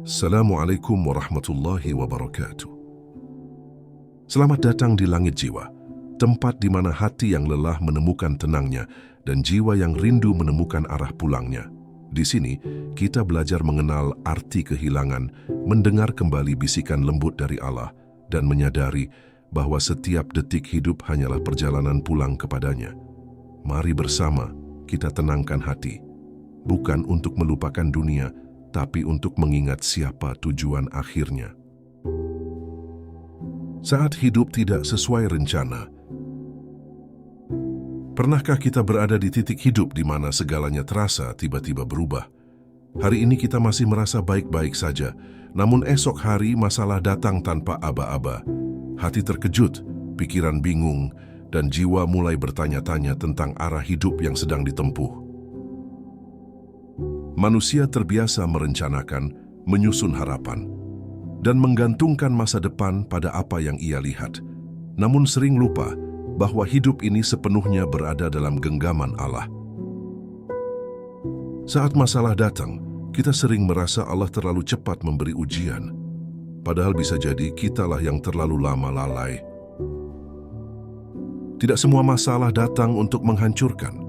Assalamualaikum warahmatullahi wabarakatuh. Selamat datang di Langit Jiwa, tempat di mana hati yang lelah menemukan tenangnya dan jiwa yang rindu menemukan arah pulangnya. Di sini, kita belajar mengenal arti kehilangan, mendengar kembali bisikan lembut dari Allah, dan menyadari bahwa setiap detik hidup hanyalah perjalanan pulang kepadanya. Mari bersama kita tenangkan hati, bukan untuk melupakan dunia, tapi untuk mengingat siapa tujuan akhirnya. Saat hidup tidak sesuai rencana, pernahkah kita berada di titik hidup di mana segalanya terasa tiba-tiba berubah? Hari ini kita masih merasa baik-baik saja, namun esok hari masalah datang tanpa aba-aba. Hati terkejut, pikiran bingung, dan jiwa mulai bertanya-tanya tentang arah hidup yang sedang ditempuh. Manusia terbiasa merencanakan, menyusun harapan, dan menggantungkan masa depan pada apa yang ia lihat. Namun sering lupa bahwa hidup ini sepenuhnya berada dalam genggaman Allah. Saat masalah datang, kita sering merasa Allah terlalu cepat memberi ujian. Padahal bisa jadi kitalah yang terlalu lama lalai. Tidak semua masalah datang untuk menghancurkan.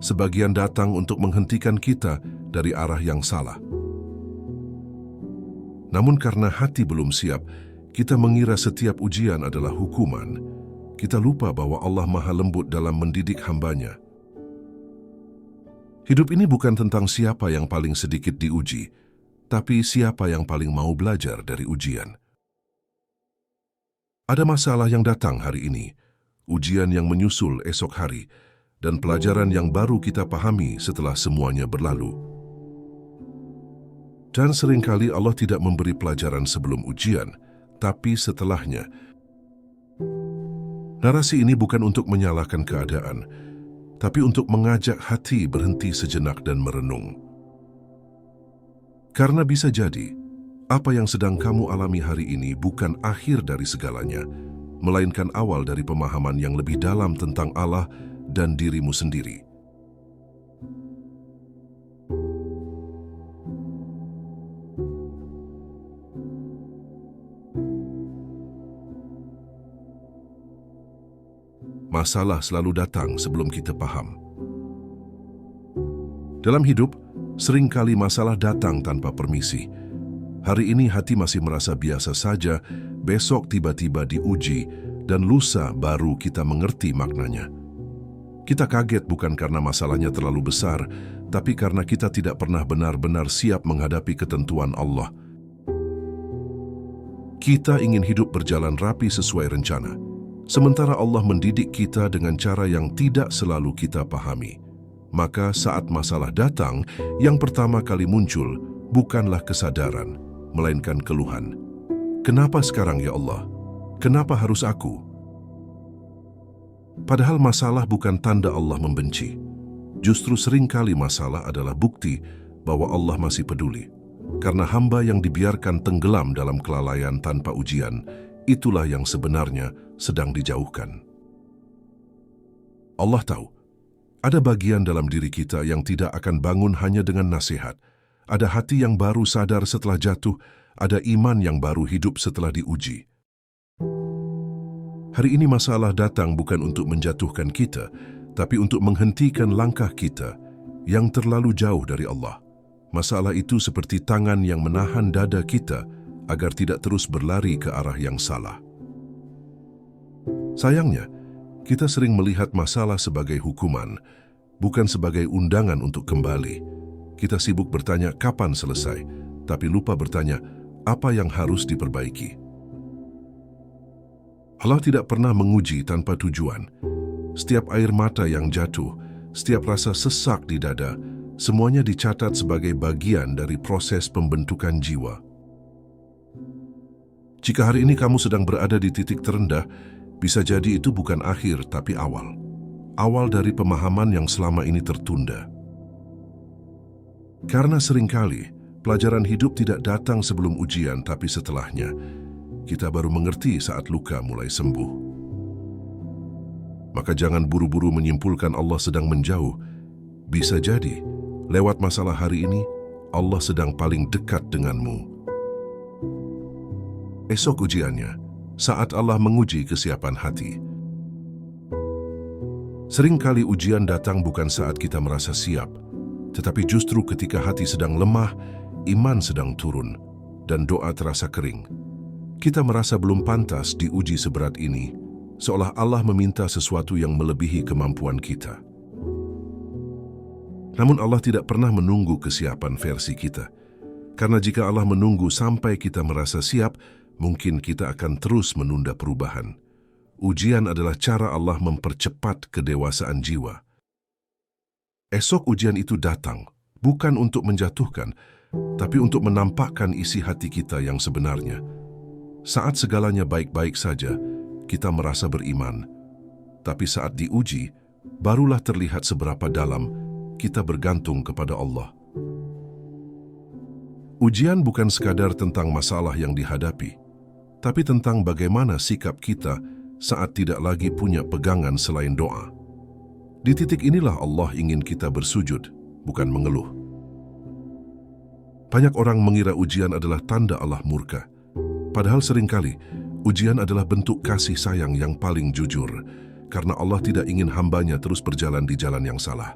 Sebagian datang untuk menghentikan kita dari arah yang salah. Namun karena hati belum siap, kita mengira setiap ujian adalah hukuman. Kita lupa bahwa Allah Maha Lembut dalam mendidik hambanya. Hidup ini bukan tentang siapa yang paling sedikit diuji, tapi siapa yang paling mau belajar dari ujian. Ada masalah yang datang hari ini, ujian yang menyusul esok hari, dan pelajaran yang baru kita pahami setelah semuanya berlalu. Dan seringkali Allah tidak memberi pelajaran sebelum ujian, tapi setelahnya. Narasi ini bukan untuk menyalahkan keadaan, tapi untuk mengajak hati berhenti sejenak dan merenung. Karena bisa jadi, apa yang sedang kamu alami hari ini bukan akhir dari segalanya, melainkan awal dari pemahaman yang lebih dalam tentang Allah dan dirimu sendiri. Masalah selalu datang sebelum kita paham. Dalam hidup, seringkali masalah datang tanpa permisi. Hari ini hati masih merasa biasa saja, besok tiba-tiba diuji, dan lusa baru kita mengerti maknanya. Kita kaget bukan karena masalahnya terlalu besar, tapi karena kita tidak pernah benar-benar siap menghadapi ketentuan Allah. Kita ingin hidup berjalan rapi sesuai rencana, sementara Allah mendidik kita dengan cara yang tidak selalu kita pahami. Maka saat masalah datang, yang pertama kali muncul bukanlah kesadaran, melainkan keluhan. Kenapa sekarang ya Allah? Kenapa harus aku? Padahal masalah bukan tanda Allah membenci. Justru seringkali masalah adalah bukti bahwa Allah masih peduli. Karena hamba yang dibiarkan tenggelam dalam kelalaian tanpa ujian, itulah yang sebenarnya sedang dijauhkan. Allah tahu, ada bagian dalam diri kita yang tidak akan bangun hanya dengan nasihat. Ada hati yang baru sadar setelah jatuh, ada iman yang baru hidup setelah diuji. Hari ini masalah datang bukan untuk menjatuhkan kita, tapi untuk menghentikan langkah kita yang terlalu jauh dari Allah. Masalah itu seperti tangan yang menahan dada kita agar tidak terus berlari ke arah yang salah. Sayangnya, kita sering melihat masalah sebagai hukuman, bukan sebagai undangan untuk kembali. Kita sibuk bertanya kapan selesai, tapi lupa bertanya apa yang harus diperbaiki. Allah tidak pernah menguji tanpa tujuan. Setiap air mata yang jatuh, setiap rasa sesak di dada, semuanya dicatat sebagai bagian dari proses pembentukan jiwa. Jika hari ini kamu sedang berada di titik terendah, bisa jadi itu bukan akhir tapi awal. Awal dari pemahaman yang selama ini tertunda. Karena seringkali pelajaran hidup tidak datang sebelum ujian tapi setelahnya. Kita baru mengerti saat luka mulai sembuh. Maka jangan buru-buru menyimpulkan Allah sedang menjauh. Bisa jadi, lewat masalah hari ini, Allah sedang paling dekat denganmu. Esok ujiannya, saat Allah menguji kesiapan hati. Seringkali ujian datang bukan saat kita merasa siap, tetapi justru ketika hati sedang lemah, iman sedang turun, dan doa terasa kering. Kita merasa belum pantas diuji seberat ini, seolah Allah meminta sesuatu yang melebihi kemampuan kita. Namun Allah tidak pernah menunggu kesiapan versi kita. Karena jika Allah menunggu sampai kita merasa siap, mungkin kita akan terus menunda perubahan. Ujian adalah cara Allah mempercepat kedewasaan jiwa. Esok ujian itu datang, bukan untuk menjatuhkan, tapi untuk menampakkan isi hati kita yang sebenarnya. Saat segalanya baik-baik saja, kita merasa beriman. Tapi saat diuji, barulah terlihat seberapa dalam kita bergantung kepada Allah. Ujian bukan sekadar tentang masalah yang dihadapi, tapi tentang bagaimana sikap kita saat tidak lagi punya pegangan selain doa. Di titik inilah Allah ingin kita bersujud, bukan mengeluh. Banyak orang mengira ujian adalah tanda Allah murka. Padahal seringkali, ujian adalah bentuk kasih sayang yang paling jujur, karena Allah tidak ingin hambanya terus berjalan di jalan yang salah.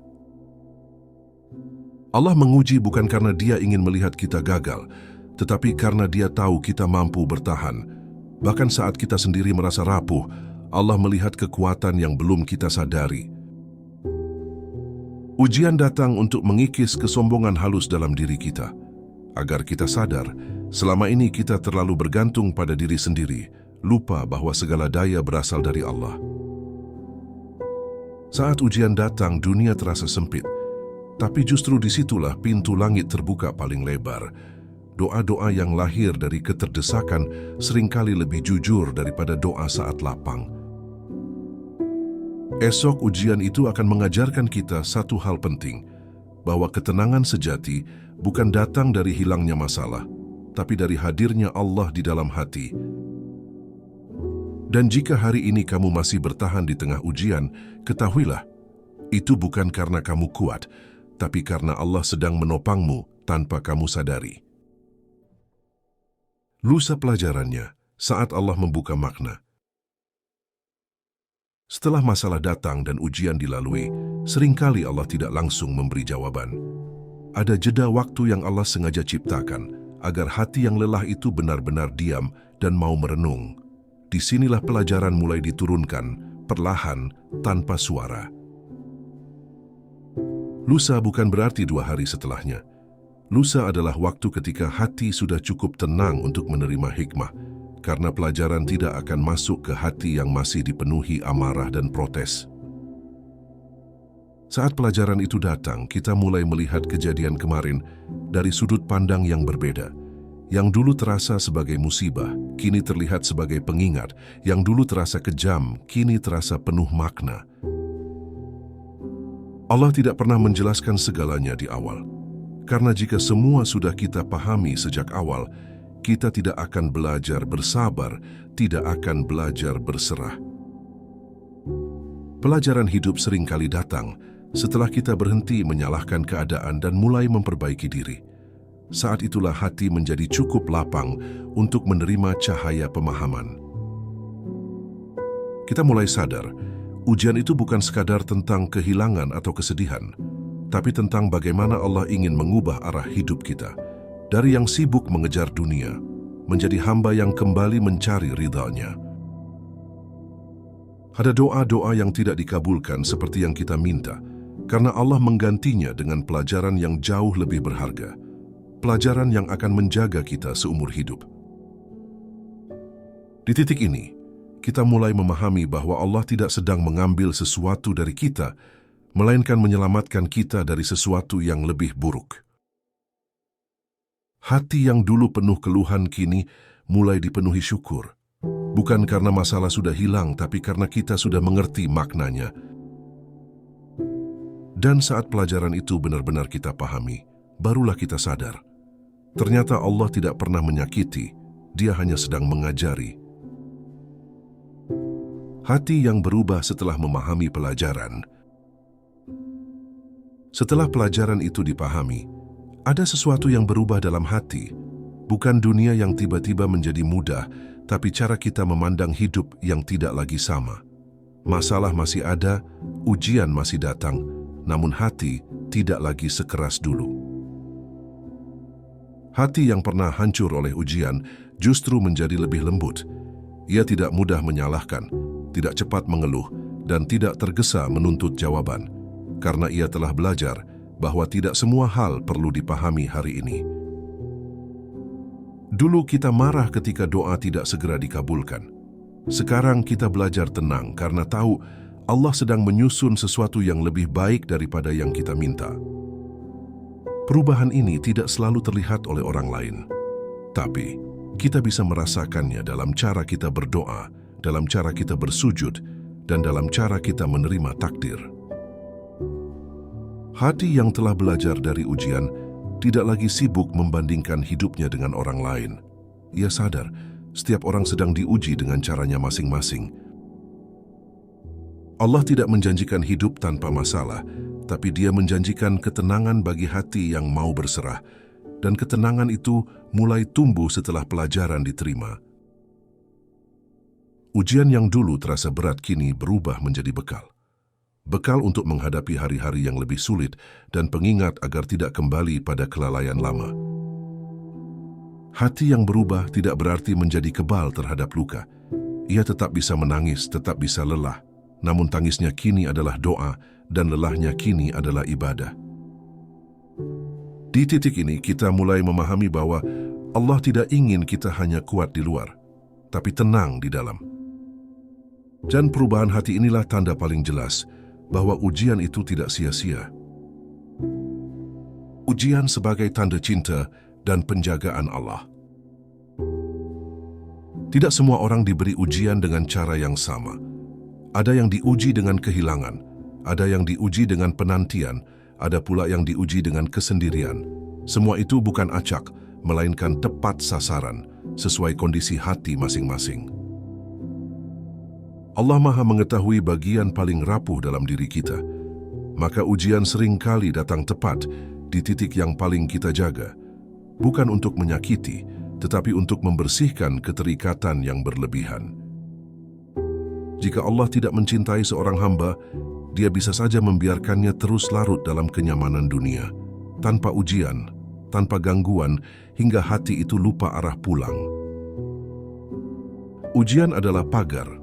Allah menguji bukan karena Dia ingin melihat kita gagal, tetapi karena Dia tahu kita mampu bertahan. Bahkan saat kita sendiri merasa rapuh, Allah melihat kekuatan yang belum kita sadari. Ujian datang untuk mengikis kesombongan halus dalam diri kita, agar kita sadar, selama ini kita terlalu bergantung pada diri sendiri, lupa bahwa segala daya berasal dari Allah. Saat ujian datang, dunia terasa sempit, tapi justru disitulah pintu langit terbuka paling lebar. Doa-doa yang lahir dari keterdesakan seringkali lebih jujur daripada doa saat lapang. Esok ujian itu akan mengajarkan kita satu hal penting, bahwa ketenangan sejati bukan datang dari hilangnya masalah, tapi dari hadirnya Allah di dalam hati. Dan jika hari ini kamu masih bertahan di tengah ujian, ketahuilah, itu bukan karena kamu kuat, tapi karena Allah sedang menopangmu tanpa kamu sadari. Lusa pelajarannya, saat Allah membuka makna. Setelah masalah datang dan ujian dilalui, seringkali Allah tidak langsung memberi jawaban. Ada jeda waktu yang Allah sengaja ciptakan, agar hati yang lelah itu benar-benar diam dan mau merenung. Disinilah pelajaran mulai diturunkan, perlahan, tanpa suara. Lusa bukan berarti 2 hari setelahnya. Lusa adalah waktu ketika hati sudah cukup tenang untuk menerima hikmah, karena pelajaran tidak akan masuk ke hati yang masih dipenuhi amarah dan protes. Saat pelajaran itu datang, kita mulai melihat kejadian kemarin dari sudut pandang yang berbeda. Yang dulu terasa sebagai musibah, kini terlihat sebagai pengingat. Yang dulu terasa kejam, kini terasa penuh makna. Allah tidak pernah menjelaskan segalanya di awal. Karena jika semua sudah kita pahami sejak awal, kita tidak akan belajar bersabar, tidak akan belajar berserah. Pelajaran hidup seringkali datang setelah kita berhenti menyalahkan keadaan dan mulai memperbaiki diri. Saat itulah hati menjadi cukup lapang untuk menerima cahaya pemahaman. Kita mulai sadar, ujian itu bukan sekadar tentang kehilangan atau kesedihan, tapi tentang bagaimana Allah ingin mengubah arah hidup kita. Dari yang sibuk mengejar dunia, menjadi hamba yang kembali mencari ridha-Nya. Ada doa-doa yang tidak dikabulkan seperti yang kita minta, karena Allah menggantinya dengan pelajaran yang jauh lebih berharga. Pelajaran yang akan menjaga kita seumur hidup. Di titik ini, kita mulai memahami bahwa Allah tidak sedang mengambil sesuatu dari kita, melainkan menyelamatkan kita dari sesuatu yang lebih buruk. Hati yang dulu penuh keluhan kini mulai dipenuhi syukur. Bukan karena masalah sudah hilang, tapi karena kita sudah mengerti maknanya. Dan saat pelajaran itu benar-benar kita pahami, barulah kita sadar. Ternyata Allah tidak pernah menyakiti, Dia hanya sedang mengajari. Hati yang berubah setelah memahami pelajaran. Setelah pelajaran itu dipahami, ada sesuatu yang berubah dalam hati. Bukan dunia yang tiba-tiba menjadi mudah, tapi cara kita memandang hidup yang tidak lagi sama. Masalah masih ada, ujian masih datang, namun hati tidak lagi sekeras dulu. Hati yang pernah hancur oleh ujian justru menjadi lebih lembut. Ia tidak mudah menyalahkan, tidak cepat mengeluh, dan tidak tergesa menuntut jawaban, karena ia telah belajar bahwa tidak semua hal perlu dipahami hari ini. Dulu kita marah ketika doa tidak segera dikabulkan. Sekarang kita belajar tenang karena tahu Allah sedang menyusun sesuatu yang lebih baik daripada yang kita minta. Perubahan ini tidak selalu terlihat oleh orang lain, tapi kita bisa merasakannya dalam cara kita berdoa, dalam cara kita bersujud, dan dalam cara kita menerima takdir. Hati yang telah belajar dari ujian tidak lagi sibuk membandingkan hidupnya dengan orang lain. Ia sadar setiap orang sedang diuji dengan caranya masing-masing. Allah tidak menjanjikan hidup tanpa masalah, tapi Dia menjanjikan ketenangan bagi hati yang mau berserah, dan ketenangan itu mulai tumbuh setelah pelajaran diterima. Ujian yang dulu terasa berat kini berubah menjadi bekal. Bekal untuk menghadapi hari-hari yang lebih sulit dan pengingat agar tidak kembali pada kelalaian lama. Hati yang berubah tidak berarti menjadi kebal terhadap luka. Ia tetap bisa menangis, tetap bisa lelah. Namun tangisnya kini adalah doa dan lelahnya kini adalah ibadah. Di titik ini kita mulai memahami bahwa Allah tidak ingin kita hanya kuat di luar, tapi tenang di dalam. Dan perubahan hati inilah tanda paling jelas bahwa ujian itu tidak sia-sia. Ujian sebagai tanda cinta dan penjagaan Allah. Tidak semua orang diberi ujian dengan cara yang sama. Ada yang diuji dengan kehilangan, ada yang diuji dengan penantian, ada pula yang diuji dengan kesendirian. Semua itu bukan acak, melainkan tepat sasaran, sesuai kondisi hati masing-masing. Allah Maha mengetahui bagian paling rapuh dalam diri kita, maka ujian sering kali datang tepat di titik yang paling kita jaga, bukan untuk menyakiti, tetapi untuk membersihkan keterikatan yang berlebihan. Jika Allah tidak mencintai seorang hamba, Dia bisa saja membiarkannya terus larut dalam kenyamanan dunia, tanpa ujian, tanpa gangguan, hingga hati itu lupa arah pulang. Ujian adalah pagar.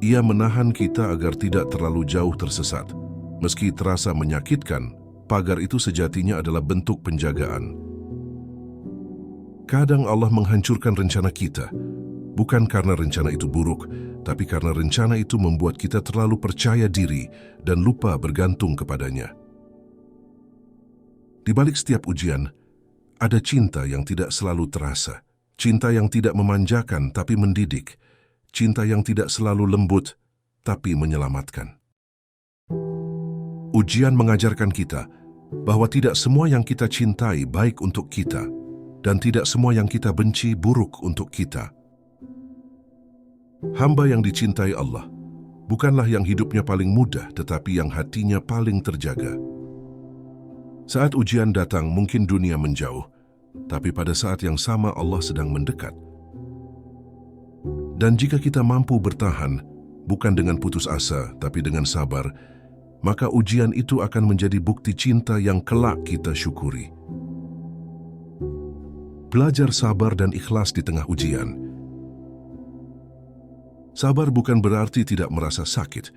Ia menahan kita agar tidak terlalu jauh tersesat. Meski terasa menyakitkan, pagar itu sejatinya adalah bentuk penjagaan. Kadang Allah menghancurkan rencana kita, bukan karena rencana itu buruk, tapi karena rencana itu membuat kita terlalu percaya diri dan lupa bergantung kepadanya. Di balik setiap ujian, ada cinta yang tidak selalu terasa, cinta yang tidak memanjakan tapi mendidik, cinta yang tidak selalu lembut, tapi menyelamatkan. Ujian mengajarkan kita bahwa tidak semua yang kita cintai baik untuk kita, dan tidak semua yang kita benci buruk untuk kita. Hamba yang dicintai Allah bukanlah yang hidupnya paling mudah, tetapi yang hatinya paling terjaga. Saat ujian datang, mungkin dunia menjauh, tapi pada saat yang sama Allah sedang mendekat. Dan jika kita mampu bertahan, bukan dengan putus asa, tapi dengan sabar, maka ujian itu akan menjadi bukti cinta yang kelak kita syukuri. Belajar sabar dan ikhlas di tengah ujian. Sabar bukan berarti tidak merasa sakit.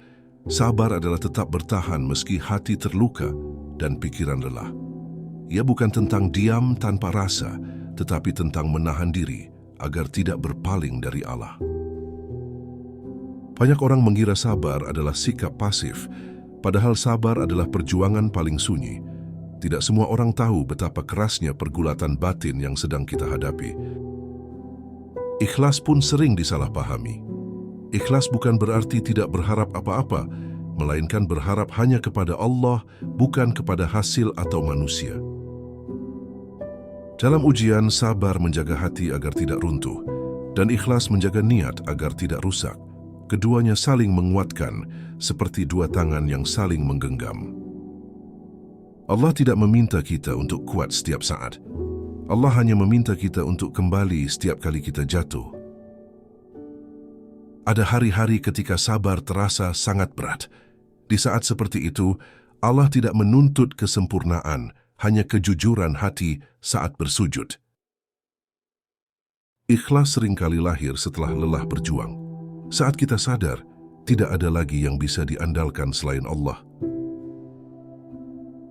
Sabar adalah tetap bertahan meski hati terluka dan pikiran lelah. Ia bukan tentang diam tanpa rasa, tetapi tentang menahan diri agar tidak berpaling dari Allah. Banyak orang mengira sabar adalah sikap pasif, padahal sabar adalah perjuangan paling sunyi. Tidak semua orang tahu betapa kerasnya pergulatan batin yang sedang kita hadapi. Ikhlas pun sering disalahpahami. Ikhlas bukan berarti tidak berharap apa-apa, melainkan berharap hanya kepada Allah, bukan kepada hasil atau manusia. Dalam ujian, sabar menjaga hati agar tidak runtuh, dan ikhlas menjaga niat agar tidak rusak. Keduanya saling menguatkan, seperti dua tangan yang saling menggenggam. Allah tidak meminta kita untuk kuat setiap saat. Allah hanya meminta kita untuk kembali setiap kali kita jatuh. Ada hari-hari ketika sabar terasa sangat berat. Di saat seperti itu, Allah tidak menuntut kesempurnaan, hanya kejujuran hati saat bersujud. Ikhlas seringkali lahir setelah lelah berjuang. Saat kita sadar, tidak ada lagi yang bisa diandalkan selain Allah.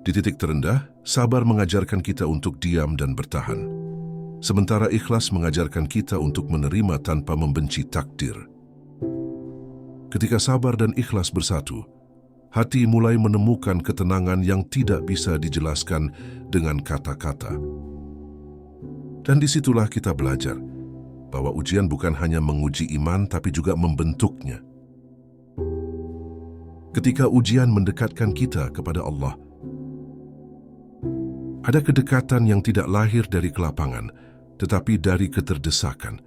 Di titik terendah, sabar mengajarkan kita untuk diam dan bertahan. Sementara ikhlas mengajarkan kita untuk menerima tanpa membenci takdir. Ketika sabar dan ikhlas bersatu, hati mulai menemukan ketenangan yang tidak bisa dijelaskan dengan kata-kata. Dan disitulah kita belajar bahwa ujian bukan hanya menguji iman, tapi juga membentuknya. Ketika ujian mendekatkan kita kepada Allah, ada kedekatan yang tidak lahir dari kelapangan, tetapi dari keterdesakan.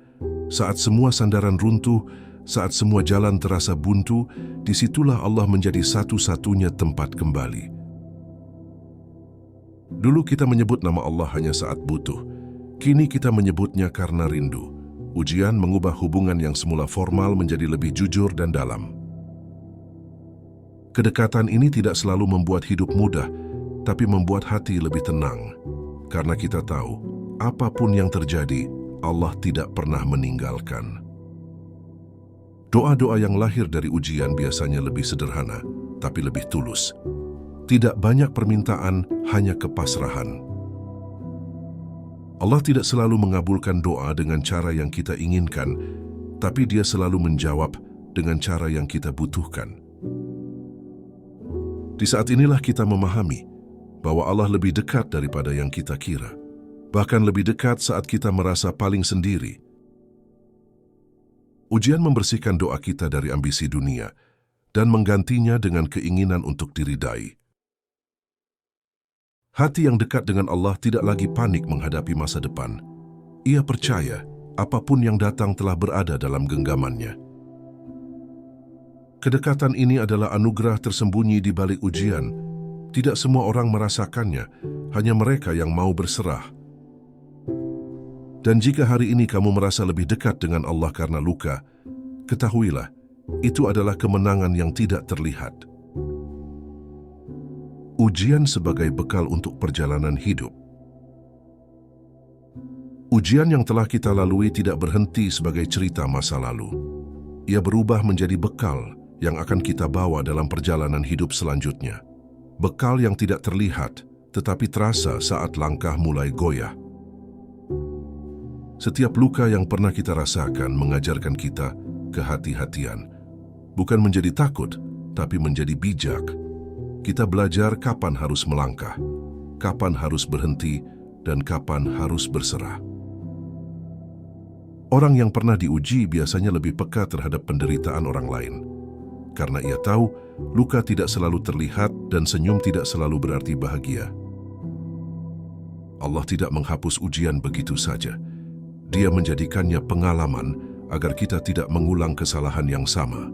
Saat semua sandaran runtuh, saat semua jalan terasa buntu, disitulah Allah menjadi satu-satunya tempat kembali. Dulu kita menyebut nama Allah hanya saat butuh. Kini kita menyebutnya karena rindu. Ujian mengubah hubungan yang semula formal menjadi lebih jujur dan dalam. Kedekatan ini tidak selalu membuat hidup mudah, tapi membuat hati lebih tenang. Karena kita tahu, apapun yang terjadi, Allah tidak pernah meninggalkan. Doa-doa yang lahir dari ujian biasanya lebih sederhana, tapi lebih tulus. Tidak banyak permintaan, hanya kepasrahan. Allah tidak selalu mengabulkan doa dengan cara yang kita inginkan, tapi Dia selalu menjawab dengan cara yang kita butuhkan. Di saat inilah kita memahami bahwa Allah lebih dekat daripada yang kita kira. Bahkan lebih dekat saat kita merasa paling sendiri. Ujian membersihkan doa kita dari ambisi dunia dan menggantinya dengan keinginan untuk diridai. Hati yang dekat dengan Allah tidak lagi panik menghadapi masa depan. Ia percaya apapun yang datang telah berada dalam genggamannya. Kedekatan ini adalah anugerah tersembunyi di balik ujian. Tidak semua orang merasakannya, hanya mereka yang mau berserah. Dan jika hari ini kamu merasa lebih dekat dengan Allah karena luka, ketahuilah, itu adalah kemenangan yang tidak terlihat. Ujian sebagai bekal untuk perjalanan hidup. Ujian yang telah kita lalui tidak berhenti sebagai cerita masa lalu. Ia berubah menjadi bekal yang akan kita bawa dalam perjalanan hidup selanjutnya. Bekal yang tidak terlihat, tetapi terasa saat langkah mulai goyah. Setiap luka yang pernah kita rasakan mengajarkan kita kehati-hatian. Bukan menjadi takut, tapi menjadi bijak. Kita belajar kapan harus melangkah, kapan harus berhenti, dan kapan harus berserah. Orang yang pernah diuji biasanya lebih peka terhadap penderitaan orang lain. Karena ia tahu, luka tidak selalu terlihat dan senyum tidak selalu berarti bahagia. Allah tidak menghapus ujian begitu saja. Dia menjadikannya pengalaman agar kita tidak mengulang kesalahan yang sama.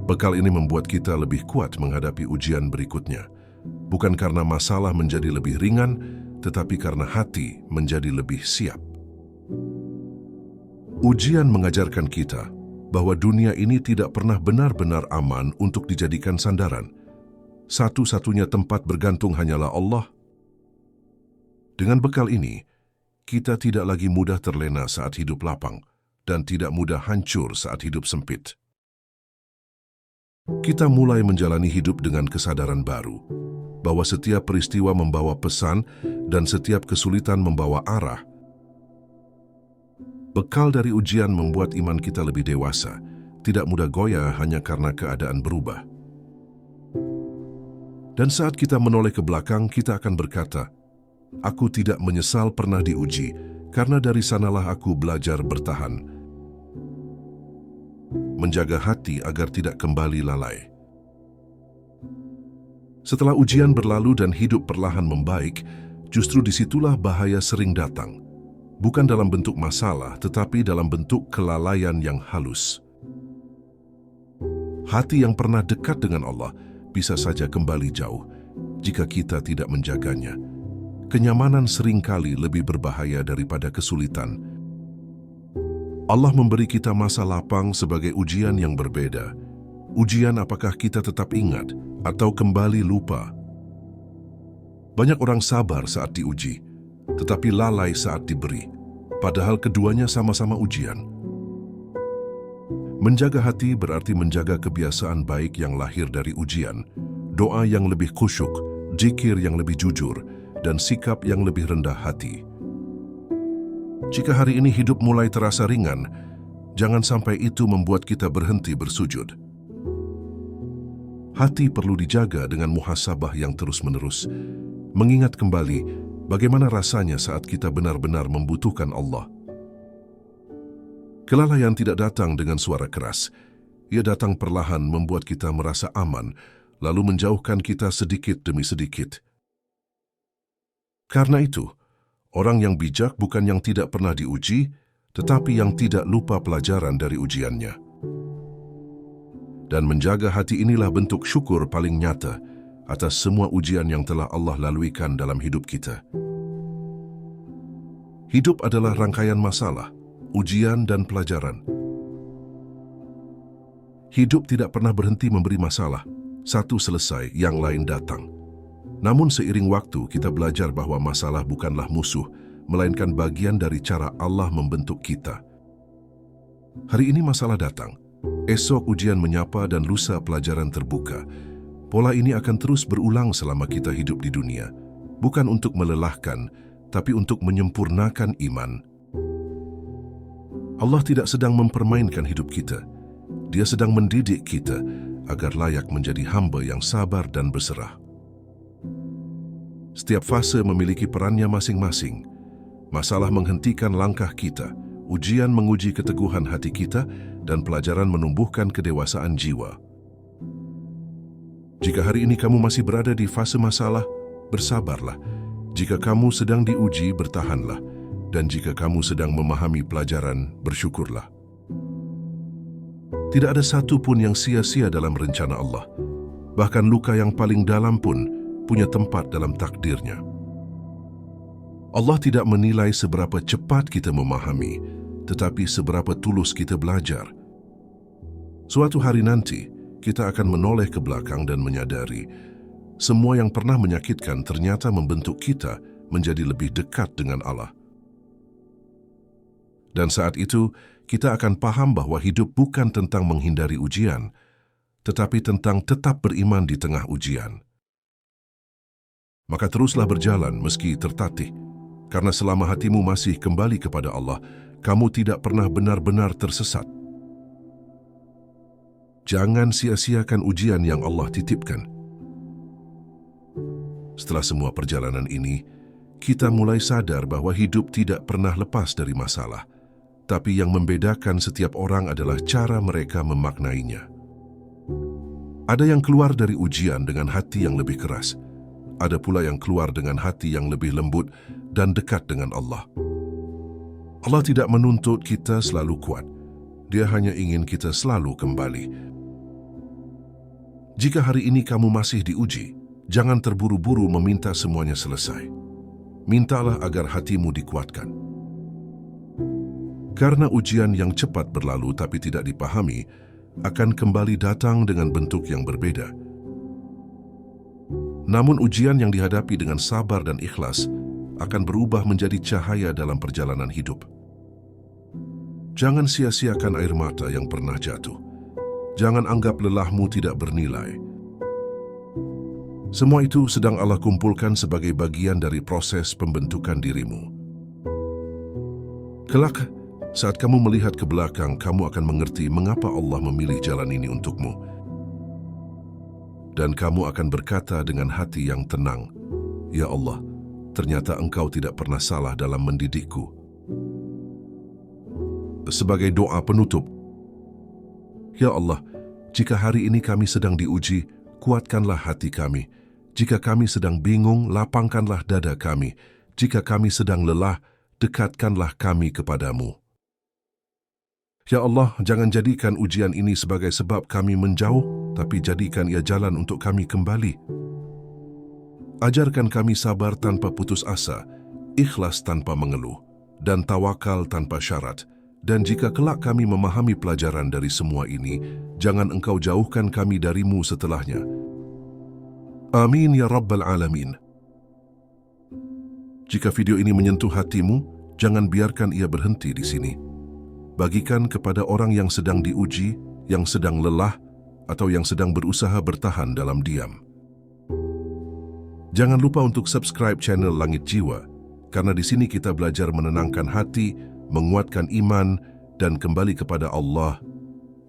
Bekal ini membuat kita lebih kuat menghadapi ujian berikutnya. Bukan karena masalah menjadi lebih ringan, tetapi karena hati menjadi lebih siap. Ujian mengajarkan kita bahwa dunia ini tidak pernah benar-benar aman untuk dijadikan sandaran. Satu-satunya tempat bergantung hanyalah Allah. Dengan bekal ini, kita tidak lagi mudah terlena saat hidup lapang dan tidak mudah hancur saat hidup sempit. Kita mulai menjalani hidup dengan kesadaran baru, bahwa setiap peristiwa membawa pesan dan setiap kesulitan membawa arah. Bekal dari ujian membuat iman kita lebih dewasa, tidak mudah goyah hanya karena keadaan berubah. Dan saat kita menoleh ke belakang, kita akan berkata, "Aku tidak menyesal pernah diuji, karena dari sanalah aku belajar bertahan." Menjaga hati agar tidak kembali lalai. Setelah ujian berlalu dan hidup perlahan membaik, justru disitulah bahaya sering datang. Bukan dalam bentuk masalah, tetapi dalam bentuk kelalaian yang halus. Hati yang pernah dekat dengan Allah bisa saja kembali jauh jika kita tidak menjaganya. kenyamanan seringkali lebih berbahaya daripada kesulitan. Allah memberi kita masa lapang sebagai ujian yang berbeda. Ujian apakah kita tetap ingat atau kembali lupa. Banyak orang sabar saat diuji, tetapi lalai saat diberi, padahal keduanya sama-sama ujian. Menjaga hati berarti menjaga kebiasaan baik yang lahir dari ujian, doa yang lebih khusyuk, zikir yang lebih jujur, dan sikap yang lebih rendah hati. Jika hari ini hidup mulai terasa ringan, jangan sampai itu membuat kita berhenti bersujud. Hati perlu dijaga dengan muhasabah yang terus-menerus, mengingat kembali bagaimana rasanya saat kita benar-benar membutuhkan Allah. Kelalaian tidak datang dengan suara keras, ia datang perlahan membuat kita merasa aman, lalu menjauhkan kita sedikit demi sedikit. Karena itu, orang yang bijak bukan yang tidak pernah diuji, tetapi yang tidak lupa pelajaran dari ujiannya. Dan menjaga hati inilah bentuk syukur paling nyata atas semua ujian yang telah Allah laluikan dalam hidup kita. Hidup adalah rangkaian masalah, ujian dan pelajaran. Hidup tidak pernah berhenti memberi masalah, satu selesai, yang lain datang. Namun seiring waktu kita belajar bahwa masalah bukanlah musuh, melainkan bagian dari cara Allah membentuk kita. Hari ini masalah datang, esok ujian menyapa dan lusa pelajaran terbuka. Pola ini akan terus berulang selama kita hidup di dunia, bukan untuk melelahkan, tapi untuk menyempurnakan iman. Allah tidak sedang mempermainkan hidup kita. Dia sedang mendidik kita agar layak menjadi hamba yang sabar dan berserah. Setiap fase memiliki perannya masing-masing. Masalah menghentikan langkah kita, ujian menguji keteguhan hati kita, dan pelajaran menumbuhkan kedewasaan jiwa. Jika hari ini kamu masih berada di fase masalah, bersabarlah. Jika kamu sedang diuji, bertahanlah. Dan jika kamu sedang memahami pelajaran, bersyukurlah. Tidak ada satu pun yang sia-sia dalam rencana Allah. Bahkan luka yang paling dalam pun punya tempat dalam takdirnya. Allah tidak menilai seberapa cepat kita memahami, tetapi seberapa tulus kita belajar. Suatu hari nanti, kita akan menoleh ke belakang dan menyadari semua yang pernah menyakitkan ternyata membentuk kita menjadi lebih dekat dengan Allah. Dan saat itu, kita akan paham bahwa hidup bukan tentang menghindari ujian, tetapi tentang tetap beriman di tengah ujian. Maka teruslah berjalan meski tertatih, karena selama hatimu masih kembali kepada Allah, kamu tidak pernah benar-benar tersesat. Jangan sia-siakan ujian yang Allah titipkan. Setelah semua perjalanan ini, kita mulai sadar bahwa hidup tidak pernah lepas dari masalah, tapi yang membedakan setiap orang adalah cara mereka memaknainya. Ada yang keluar dari ujian dengan hati yang lebih keras, ada pula yang keluar dengan hati yang lebih lembut dan dekat dengan Allah. Allah tidak menuntut kita selalu kuat, Dia hanya ingin kita selalu kembali. Jika hari ini kamu masih diuji, jangan terburu-buru meminta semuanya selesai. Mintalah agar hatimu dikuatkan. Karena ujian yang cepat berlalu tapi tidak dipahami, akan kembali datang dengan bentuk yang berbeda. Namun ujian yang dihadapi dengan sabar dan ikhlas akan berubah menjadi cahaya dalam perjalanan hidup. Jangan sia-siakan air mata yang pernah jatuh. Jangan anggap lelahmu tidak bernilai. Semua itu sedang Allah kumpulkan sebagai bagian dari proses pembentukan dirimu. Kelak, saat kamu melihat ke belakang, kamu akan mengerti mengapa Allah memilih jalan ini untukmu. Dan kamu akan berkata dengan hati yang tenang, "Ya Allah, ternyata Engkau tidak pernah salah dalam mendidikku." Sebagai doa penutup, "Ya Allah, jika hari ini kami sedang diuji, kuatkanlah hati kami. Jika kami sedang bingung, lapangkanlah dada kami. Jika kami sedang lelah, dekatkanlah kami kepadamu." Ya Allah, jangan jadikan ujian ini sebagai sebab kami menjauh, tapi jadikan ia jalan untuk kami kembali. Ajarkan kami sabar tanpa putus asa, ikhlas tanpa mengeluh, dan tawakal tanpa syarat. Dan jika kelak kami memahami pelajaran dari semua ini, jangan Engkau jauhkan kami darimu setelahnya. Amin ya Rabbal Alamin. Jika video ini menyentuh hatimu, jangan biarkan ia berhenti di sini. Bagikan kepada orang yang sedang diuji, yang sedang lelah, atau yang sedang berusaha bertahan dalam diam. Jangan lupa untuk subscribe channel Langit Jiwa, karena di sini kita belajar menenangkan hati, menguatkan iman, dan kembali kepada Allah.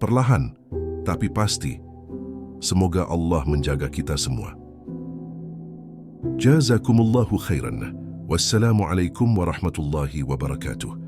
Perlahan, tapi pasti. Semoga Allah menjaga kita semua. Jazakumullahu khairan. Wassalamualaikum warahmatullahi wabarakatuh.